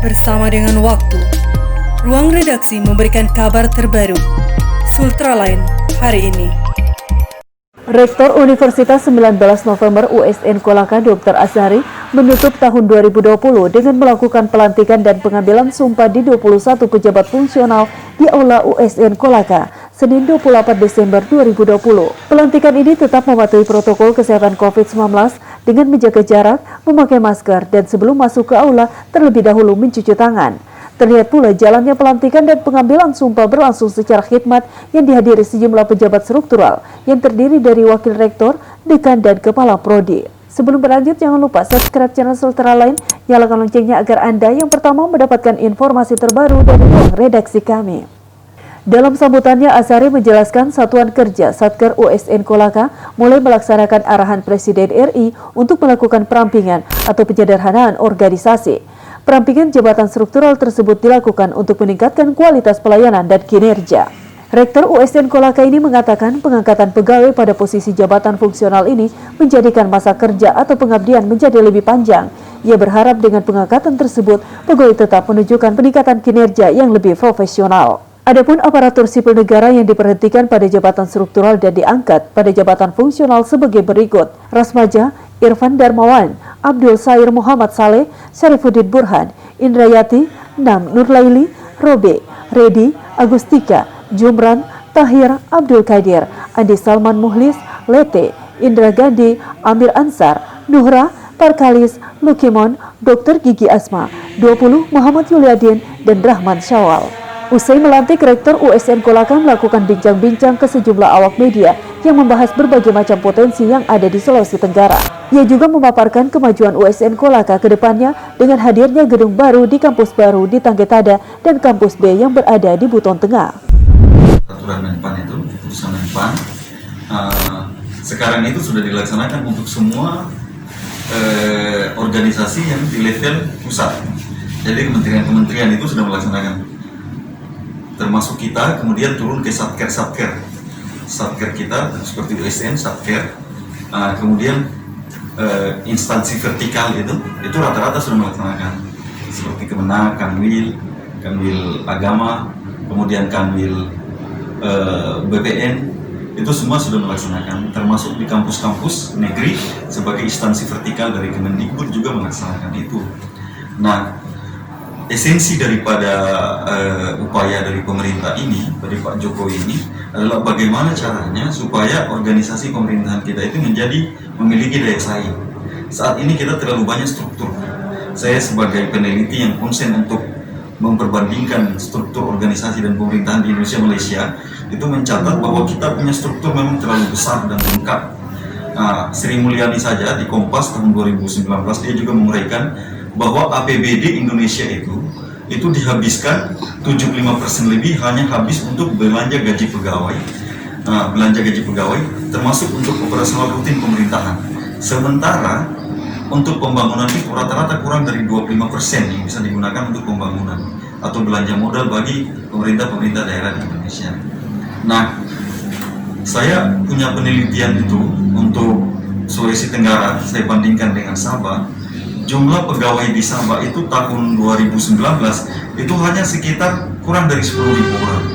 bersama dengan waktu. Ruang redaksi memberikan kabar terbaru. Sultraline hari ini. Rektor Universitas 19 November USN Kolaka Dr. Azhari menutup tahun 2020 dengan melakukan pelantikan dan pengambilan sumpah di 21 pejabat fungsional di Aula USN Kolaka, Senin 28 Desember 2020. Pelantikan ini tetap mematuhi protokol kesehatan COVID-19 dengan menjaga jarak, memakai masker, dan sebelum masuk ke aula terlebih dahulu mencuci tangan. Terlihat pula jalannya pelantikan dan pengambilan sumpah berlangsung secara khidmat yang dihadiri sejumlah pejabat struktural yang terdiri dari wakil rektor, dekan, dan kepala prodi. Sebelum berlanjut, jangan lupa subscribe channel Sultraline, nyalakan loncengnya agar Anda yang pertama mendapatkan informasi terbaru dari ruang redaksi kami. Dalam sambutannya, Azhari menjelaskan Satuan Kerja Satker USN Kolaka mulai melaksanakan arahan Presiden RI untuk melakukan perampingan atau penyederhanaan organisasi. Perampingan jabatan struktural tersebut dilakukan untuk meningkatkan kualitas pelayanan dan kinerja. Rektor USN Kolaka ini mengatakan pengangkatan pegawai pada posisi jabatan fungsional ini menjadikan masa kerja atau pengabdian menjadi lebih panjang. Ia berharap dengan pengangkatan tersebut, pegawai tetap menunjukkan peningkatan kinerja yang lebih profesional. Adapun aparatur sipil negara yang diberhentikan pada jabatan struktural dan diangkat pada jabatan fungsional sebagai berikut: Rasmaja, Irfan Darmawan, Abdul Sair Muhammad Saleh, Syarifuddin Burhan, Indrayati, Nam Nurlaili, Robe, Redi, Agustika, Jumran, Tahir, Abdul Qadir, Andi Salman Muhlis, Lete, Indra Gandhi, Amir Ansar, Nuhra, Parkalis, Lukimon, Dr. Gigi Asma, 20 Muhammad Yuliadin, dan Rahman Syawal. Usai melantik, Rektor USN Kolaka melakukan bincang-bincang ke sejumlah awak media yang membahas berbagai macam potensi yang ada di Sulawesi Tenggara. Ia juga memaparkan kemajuan USN Kolaka ke depannya dengan hadirnya gedung baru di kampus baru di Tanggetada dan kampus B yang berada di Buton Tengah. Peraturan Menpan itu, keputusan Menpan, sekarang itu sudah dilaksanakan untuk semua organisasi yang di level pusat. Jadi kementerian-kementerian itu sudah melaksanakan, termasuk kita, kemudian turun ke satker kita seperti USN, satker, kemudian instansi vertikal itu rata-rata sudah melaksanakan, seperti Kemenak, Kanwil Agama, kemudian Kanwil BPN, itu semua sudah melaksanakan, termasuk di kampus-kampus negeri sebagai instansi vertikal dari Kemendikbud juga melaksanakan itu. Nah, esensi daripada upaya dari pemerintah ini, dari Pak Jokowi ini, adalah bagaimana caranya supaya organisasi pemerintahan kita itu memiliki daya saing. Saat ini kita terlalu banyak struktur. Saya sebagai peneliti yang konsen untuk memperbandingkan struktur organisasi dan pemerintahan di Indonesia Malaysia, itu mencatat bahwa kita punya struktur memang terlalu besar dan lengkap. Sri Mulyani saja di Kompas tahun 2019 dia juga menguraikan bahwa APBD Indonesia itu dihabiskan 75% lebih hanya habis untuk belanja gaji pegawai, termasuk untuk operasional rutin pemerintahan. Sementara untuk pembangunan itu rata-rata kurang dari 25% yang bisa digunakan untuk pembangunan atau belanja modal bagi pemerintah daerah di Indonesia. Nah, saya punya penelitian itu untuk Sulawesi Tenggara, saya bandingkan dengan Sabah. Jumlah pegawai di Sabah itu tahun 2019 itu hanya sekitar kurang dari 10.000 orang.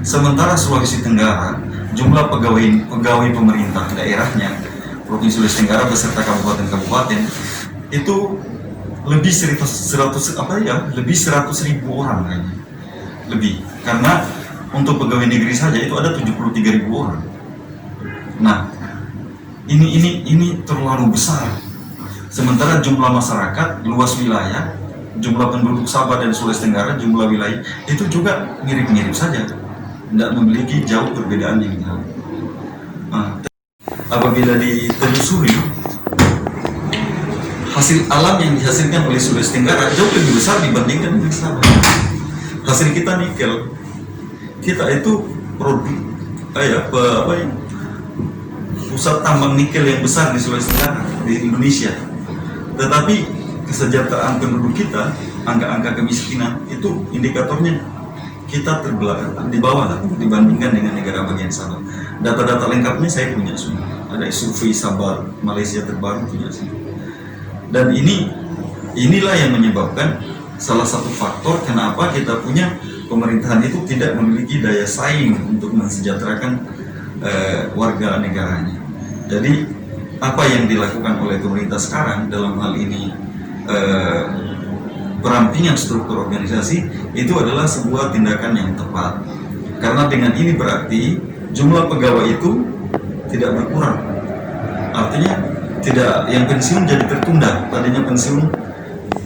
Sementara Sulawesi Tenggara, jumlah pegawai pemerintah daerahnya, Provinsi Sulawesi Tenggara beserta kabupaten-kabupaten itu lebih 100.000 orang kayaknya. Lebih. Karena untuk pegawai negeri saja itu ada 73.000 orang. Nah, ini terlalu besar. Sementara jumlah masyarakat, luas wilayah, jumlah penduduk Sabah dan Sulawesi Tenggara, jumlah wilayah itu juga mirip-mirip saja, tidak memiliki jauh perbedaan yang jauh. Apabila ditelusuri, hasil alam yang dihasilkan oleh Sulawesi Tenggara jauh lebih besar dibandingkan dengan Sabah. Hasil kita nikel, kita itu pusat tambang nikel yang besar di Sulawesi Tenggara, di Indonesia. Tetapi kesejahteraan penduduk kita, angka-angka kemiskinan itu indikatornya kita terbelakang, di bawah dibandingkan dengan negara bagian Sabah. Data-data lengkapnya saya punya semua. Ada survei Sabah Malaysia terbaru punya semua. Dan inilah yang menyebabkan salah satu faktor kenapa kita punya pemerintahan itu tidak memiliki daya saing untuk mensejahterakan warga negaranya. Jadi apa yang dilakukan oleh pemerintah sekarang dalam hal ini perampingan struktur organisasi itu adalah sebuah tindakan yang tepat. Karena dengan ini berarti jumlah pegawai itu tidak berkurang. Artinya tidak, yang pensiun jadi tertunda. Tadinya pensiun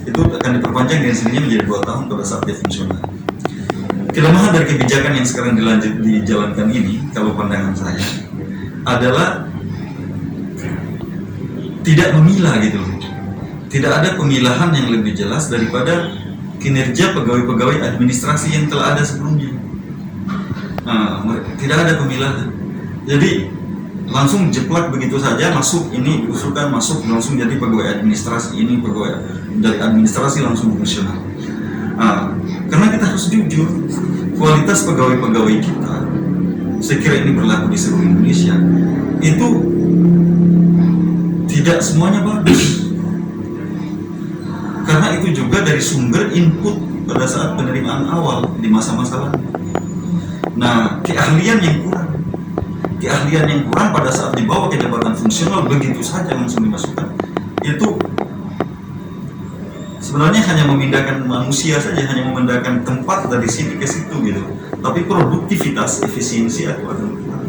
itu akan diperpanjang dengan sendirinya menjadi 2 tahun pada saat dia fungsional. Kelemahan dari kebijakan yang sekarang dijalankan ini, kalau pandangan saya, adalah tidak memilah gitu loh. Tidak ada pemilahan yang lebih jelas daripada kinerja pegawai-pegawai administrasi yang telah ada sebelumnya. Nah, tidak ada pemilahan. Jadi langsung jeplak begitu saja, masuk ini usulkan masuk langsung jadi pegawai administrasi, ini pegawai dari administrasi langsung fungsional. Karena kita harus jujur, kualitas pegawai-pegawai kita, saya kira ini berlaku di seluruh Indonesia, itu tidak semuanya bagus. Karena itu juga dari sumber input pada saat penerimaan awal di masa-masa lalu. Nah, keahlian yang kurang pada saat dibawa ke jabatan fungsional begitu saja langsung dimasukkan, itu sebenarnya hanya memindahkan manusia saja, hanya memindahkan tempat dari sini ke situ gitu. Tapi produktivitas, efisiensi itu akan kurang.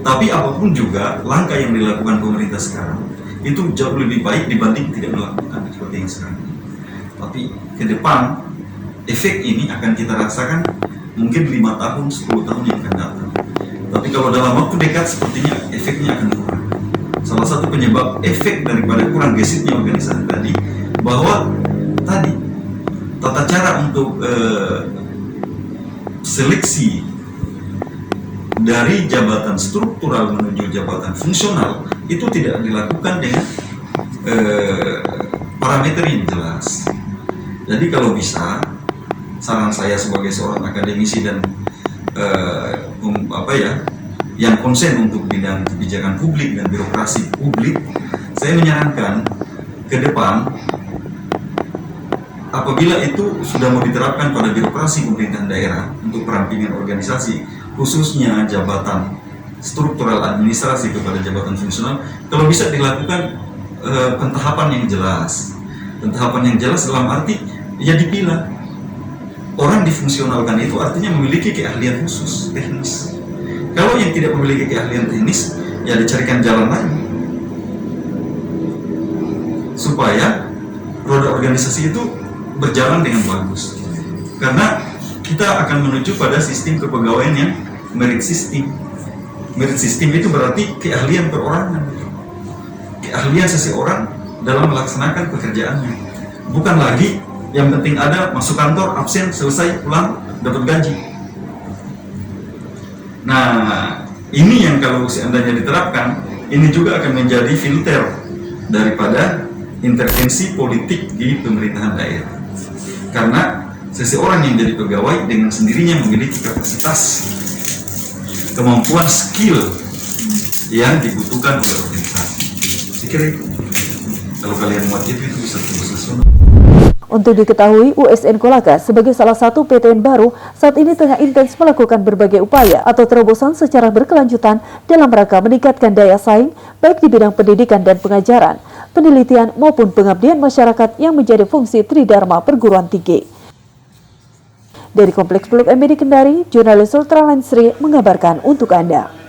Tapi apapun juga langkah yang dilakukan pemerintah sekarang itu jauh lebih baik dibanding tidak melakukan seperti yang sekarang. Tapi ke depan efek ini akan kita rasakan mungkin 5 tahun, 10 tahun yang akan datang. Tapi kalau dalam waktu dekat sepertinya efeknya akan kurang. Salah satu penyebab efek daripada kurang gesitnya organisasi tadi, bahwa tadi tata cara untuk seleksi dari jabatan struktural menuju jabatan fungsional itu tidak dilakukan dengan parameter yang jelas. Jadi kalau bisa, saran saya sebagai seorang akademisi dan yang konsen untuk bidang kebijakan publik dan birokrasi publik, saya menyarankan ke depan apabila itu sudah mau diterapkan pada birokrasi pemerintahan daerah untuk perampingan organisasi, khususnya jabatan struktural administrasi kepada jabatan fungsional, kalau bisa dilakukan pentahapan yang jelas. Pentahapan yang jelas dalam arti ya dipilah. Orang difungsionalkan itu artinya memiliki keahlian khusus teknis. Kalau yang tidak memiliki keahlian teknis, ya dicarikan jalan lain supaya roda organisasi itu berjalan dengan bagus. Karena kita akan menuju pada sistem kepegawaian yang merit system. Merit system itu berarti keahlian perorangan, keahlian seseorang dalam melaksanakan pekerjaannya. Bukan lagi yang penting ada masuk kantor, absen, selesai, pulang, dapat gaji. Nah, ini yang kalau seandainya diterapkan, ini juga akan menjadi filter daripada intervensi politik di pemerintahan daerah. Karena seseorang yang jadi pegawai dengan sendirinya memiliki kapasitas, kemampuan, skill yang dibutuhkan oleh organisasi. Saya kira itu. Kalau kalian muat itu bisa terus nasional. Untuk diketahui, USN Kolaka sebagai salah satu PTN baru saat ini tengah intens melakukan berbagai upaya atau terobosan secara berkelanjutan dalam rangka meningkatkan daya saing baik di bidang pendidikan dan pengajaran, penelitian maupun pengabdian masyarakat yang menjadi fungsi Tridharma perguruan tinggi. Dari Kompleks Blok M di Kendari, jurnalis Ultraline Sri mengabarkan untuk Anda.